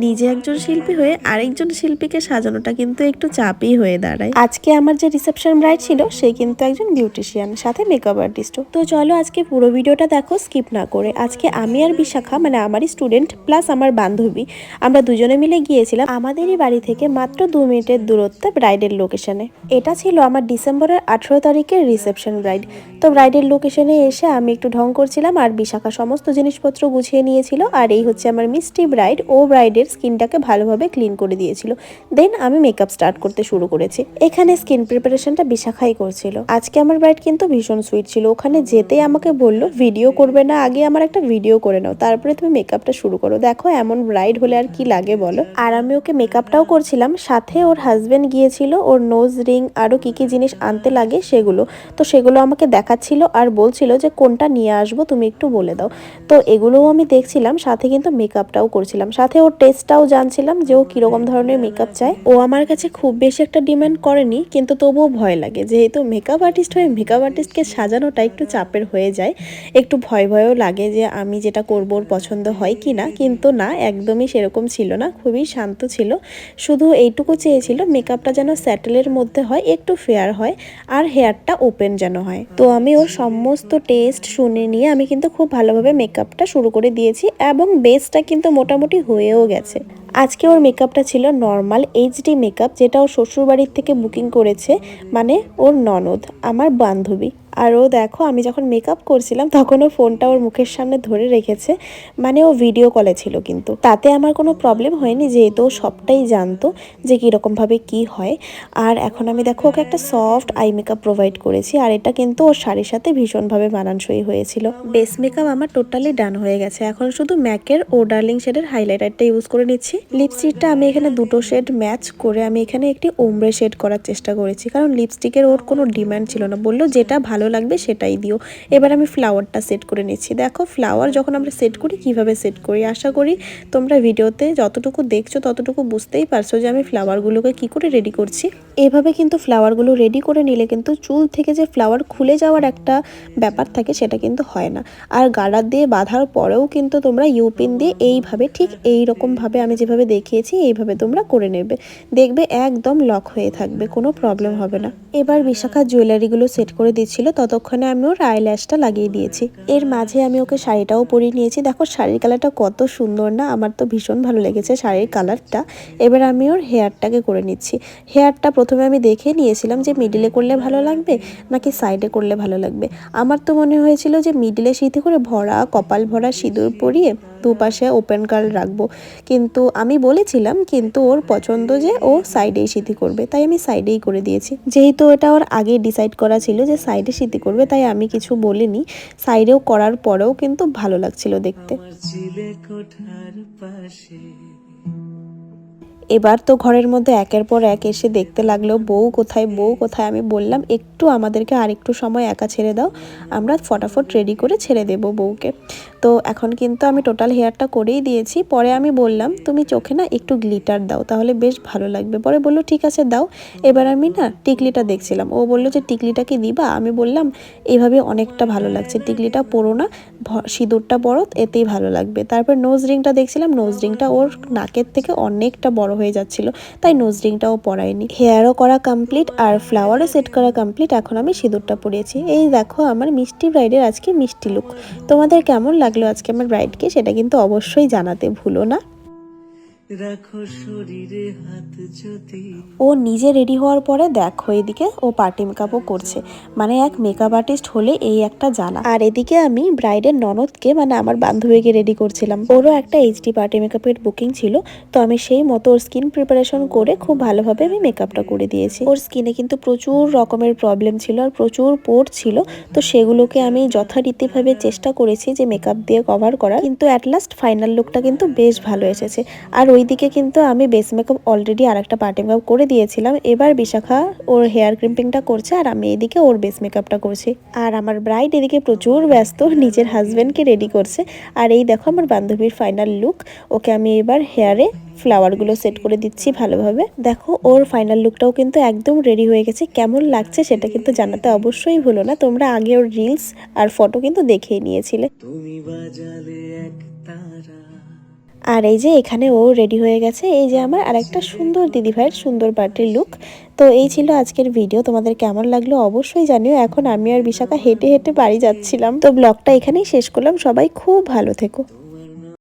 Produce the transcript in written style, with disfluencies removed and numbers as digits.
নিজে একজন শিল্পী হয়ে আরেকজন শিল্পীকে সাজানোটা কিন্তু একটু চাপই হয়ে দাঁড়ায়। আজকে আমার যে রিসেপশন ব্রাইড ছিল সে কিন্তু একজন বিউটিশিয়ান, সাথে মেকআপ আর্টিস্টও। তো চলো আজকে পুরো ভিডিওটা দেখো স্কিপ না করে। আজকে আমি আর বিশাখা, মানে আমারই স্টুডেন্ট প্লাস আমার বান্ধবী, আমরা দুজনে মিলে গিয়েছিলাম আমাদেরই বাড়ি থেকে মাত্র 2 মিনিটের দূরত্বে ব্রাইডের লোকেশনে। এটা ছিল আমার ডিসেম্বরের 18 তারিখের রিসেপশন ব্রাইড। তো ব্রাইডের লোকেশনে এসে আমি একটু ঢং করছিলাম আর বিশাখা সমস্ত জিনিসপত্র গুছিয়ে নিয়েছিল। আর এই হচ্ছে আমার মিষ্টি ব্রাইড, ও ব্রাইডের স্কিনটাকে ভালোভাবে ক্লিন করে দিয়েছিল। দেন আমি মেকআপ স্টার্ট করতে শুরু করেছি। এখানে স্কিন প্রিপারেশনটা বিশাখাই করছিল। আজকে আমার ব্রাইড কিন্তু ভীষণ সুইট ছিল। ওখানে যেতেই আমাকে বললো ভিডিও করবে না, আগে আমার একটা ভিডিও করে নাও, তারপরে তুমি মেকআপটা শুরু করো। দেখো এমন ব্রাইড হলে আর কি লাগে বলো। আর আমি ওকে মেকআপটাও করছিলাম, সাথে ওর হাজবেন্ড গিয়েছিল ওর নোজ রিং আরো কি কি জিনিস আনতে লাগে সেগুলো। তো সেগুলো আমাকে দেখাচ্ছিল আর বলছিল যে কোনটা নিয়ে আসবো তুমি একটু বলে দাও। তো এগুলোও আমি দেখছিলাম, সাথে কিন্তু মেকআপটাও করছিলাম, সাথে ওর টেস্টটাও জানছিলাম যে ও কিরকম ধরনের মেকআপ চায়। ও আমার কাছে খুব বেশি একটা ডিমান্ড করেনি, কিন্তু তবুও ভয় লাগে, যেহেতু মেকআপ আর্টিস্ট হয়ে মেকআপ আর্টিস্টকে সাজানোটা একটু চাপের হয়ে যায়। একটু ভয়ও লাগে যে আমি যেটা করবো ওর পছন্দ হয় কি না, কিন্তু না, একদমই সেরকম ছিল না, খুবই শান্ত ছিল। শুধু এইটুকু চেয়েছিল মেকআপটা যেন স্যাটেলের মধ্যে হয়, একটু ফেয়ার হয়, আর হেয়ারটা ওপেন যেন হয়। তো আমি ওর সমস্ত টেস্ট শুনে নিয়ে আমি কিন্তু খুব ভালোভাবে মেকআপটা শুরু করে দিয়েছি, এবং বেসটা কিন্তু মোটামুটি হয়েও গেছে। আজকে ওর মেকআপটা ছিল নর্মাল এইচডি মেকআপ, যেটা ওর শ্বশুরবাড়ির থেকে বুকিং করেছে, মানে ওর ননদ, আমার বান্ধবী। আর ও দেখো আমি যখন মেকআপ করছিলাম তখন ও ফোনটা ওর মুখের সামনে ধরে রেখেছে, মানে ও ভিডিও কলে ছিল, কিন্তু তাতে আমার কোনো প্রবলেম হয়নি, যেহেতু ও সবটাই জানতো যে কীরকমভাবে কি হয়। আর এখন আমি দেখো ওকে একটা সফট আই মেকআপ প্রোভাইড করেছি, আর এটা কিন্তু ওর শাড়ির সাথে ভীষণভাবে মানানসই হয়েছিল। বেস মেকআপ আমার টোটালি ডান হয়ে গেছে, এখন শুধু ম্যাকের ও ডার্লিং শেডের হাইলাইটারটা ইউজ করে নিচ্ছি। লিপস্টিকটা আমি এখানে দুটো শেড ম্যাচ করে আমি এখানে একটি ওমব্রে শেড করার চেষ্টা করেছি, কারণ লিপস্টিকের ওর কোনো ডিমান্ড ছিল না, বললো যেটা ভালো লাগবে সেটাই দিও। এবার আমি ফ্লাওয়ারটা সেট করে নিচ্ছি। দেখো ফ্লাওয়ার যখন আমরা সেট করি কিভাবে সেট করি, আশা করি তোমরা ভিডিওতে যতটুকু দেখছো ততটুকু বুঝতেই পারছো যে আমি ফ্লাওয়ারগুলোকে কি করে রেডি করছি। এভাবে কিন্তু ফ্লাওয়ারগুলো রেডি করে নিলে কিন্তু চুল থেকে যে ফ্লাওয়ার খুলে যাওয়ার একটা ব্যাপার থাকে সেটা কিন্তু হয় না। আর গার্ডার দিয়ে বাঁধার পরেও কিন্তু তোমরা ইউপিন দিয়ে এইভাবে ঠিক এই রকমভাবে আমি যেভাবে দেখিয়েছি এইভাবে তোমরা করে নেবে, দেখবে একদম লক হয়ে থাকবে, কোনো প্রবলেম হবে না। এবার বিশাখা জুয়েলারিগুলো সেট করে দিচ্ছিল, ততক্ষণে আমি ওর আইল্যাশটা লাগিয়ে দিয়েছি। এর মাঝে আমি ওকে শাড়িটাও পরিয়ে নিয়েছি। দেখো শাড়ির কালারটা কত সুন্দর না, আমার তো ভীষণ ভালো লেগেছে শাড়ির কালারটা। এবার আমি ওর হেয়ারটাকে করে নিচ্ছি। হেয়ারটা প্রথমে আমি দেখে নিয়েছিলাম যে মিডিলে করলে ভালো লাগবে নাকি সাইডে করলে ভালো লাগবে। আমার তো মনে হয়েছিল যে মিডিলে সিঁথি করে ভরা, কপাল ভরা সিঁদুর পরিয়ে দুপাশে ওপেন কার্ল রাখবো, কিন্তু আমি বলেছিলাম, কিন্তু ওর পছন্দ যে ও সাইডেই সিঁথি করবে, তাই আমি সাইডেই করে দিয়েছি। যেহেতু এটা ওর আগে ডিসাইড করা ছিল যে সাইডে সিঁথি করবে, তাই আমি কিছু বলিনি। সাইডেও করার পরেও কিন্তু ভালো লাগছিল দেখতে। এবার তো ঘরের মধ্যে একের পর এক এসে দেখতে লাগলো বউ কোথায়, বউ কোথায়। আমি বললাম একটু আমাদেরকে আর একটু সময় একা ছেড়ে দাও, আমরা ফটাফট রেডি করে ছেড়ে দেবো বউকে। তো এখন কিন্তু আমি টোটাল হেয়ারটা করেই দিয়েছি। পরে আমি বললাম তুমি চোখে না একটু গ্লিটার দাও, তাহলে বেশ ভালো লাগবে। পরে বললো ঠিক আছে দাও। এবার আমি না টিকলিটা দেখছিলাম, ও বললো যে টিকলিটা কি দিবা। আমি বললাম এইভাবে অনেকটা ভালো লাগছে, টিকলিটা পরো না, সিঁদুরটা পরো, এতেই ভালো লাগবে। তারপর নোজ রিংটা দেখছিলাম, নোজ রিংটা ওর নাকের থেকে অনেকটা বড় হয়ে যাচ্ছিল, তাই নোজ রিংটাও পরাইনি। হেয়ারও করা কমপ্লিট আর ফ্লাওয়ারও সেট করা কমপ্লিট, এখন আমি সিঁদুরটা পরিয়েছি। এই দেখো আমার মিষ্টি ব্রাইডের আজকে মিষ্টি লুক। তোমাদের কেমন লাগলো আজকে আমার ব্রাইডকে, সেটা কিন্তু অবশ্যই জানাতে ভুলো না। রাখো শরীরে হাত যদি। ও নিজে রেডি হওয়ার পরে দেখো এদিকে ও পার্টি মেকআপও করছে, মানে এক মেকআপ আর্টিস্ট হলে এই একটা জ্বালা। আর এদিকে আমি ব্রাইডের ননদকে, মানে আমার বান্ধবীকে রেডি করছিলাম। ওরও একটা এইচডি পার্টি মেকআপের বুকিং ছিল, তো আমি সেই মতো ওর স্কিন প্রিপারেশন করে খুব ভালোভাবে আমি মেকআপটা করে দিয়েছি। ওর স্কিনে কিন্তু প্রচুর রকমের প্রবলেম ছিল আর প্রচুর পোর ছিল, তো সেগুলোকে আমি যথারীতিভাবে চেষ্টা করেছি যে মেকআপ দিয়ে কভার করার, কিন্তু অ্যাট লাস্ট ফাইনাল লুকটা কিন্তু বেশ ভালো এসেছে। আর ওইদিকে কিন্তু আমি বেস মেকআপ অলরেডি আর একটা পার্টি মেকআপ করে দিয়েছিলাম। এবার বিশাখা ওর হেয়ার ক্রিম্পিংটা করছে আর আমি এদিকে ওর বেস মেকআপটা করছি। আর আমার ব্রাইড এদিকে প্রচুর ব্যস্ত, নিজের হাজবেন্ডকে রেডি করছে। আর এই দেখো আমার বান্ধবীর ফাইনাল লুক, ওকে আমি এবার হেয়ারে ফ্লাওয়ারগুলো সেট করে দিচ্ছি ভালোভাবে। দেখো ওর ফাইনাল লুকটাও কিন্তু একদম রেডি হয়ে গেছে। কেমন লাগছে সেটা কিন্তু জানাতে অবশ্যই ভুলো না, তোমরা আগে ওর রিলস আর ফটো কিন্তু দেখেই নিয়েছিলে। তুমি বাজালে এক তারা। আর এই যে এখানে ও রেডি হয়ে গেছে, এই যে আমার আরেকটা সুন্দর দিদিভাইয়ের সুন্দর বার্থডে লুক। তো এই ছিল আজকের ভিডিও, তোমাদের কেমন লাগলো অবশ্যই জানিও। এখন আমি আর বিশাখা হেঁটে হেঁটে বাড়ি যাচ্ছিলাম। তো ব্লগটা এখানেই শেষ করলাম, সবাই খুব ভালো থেকো।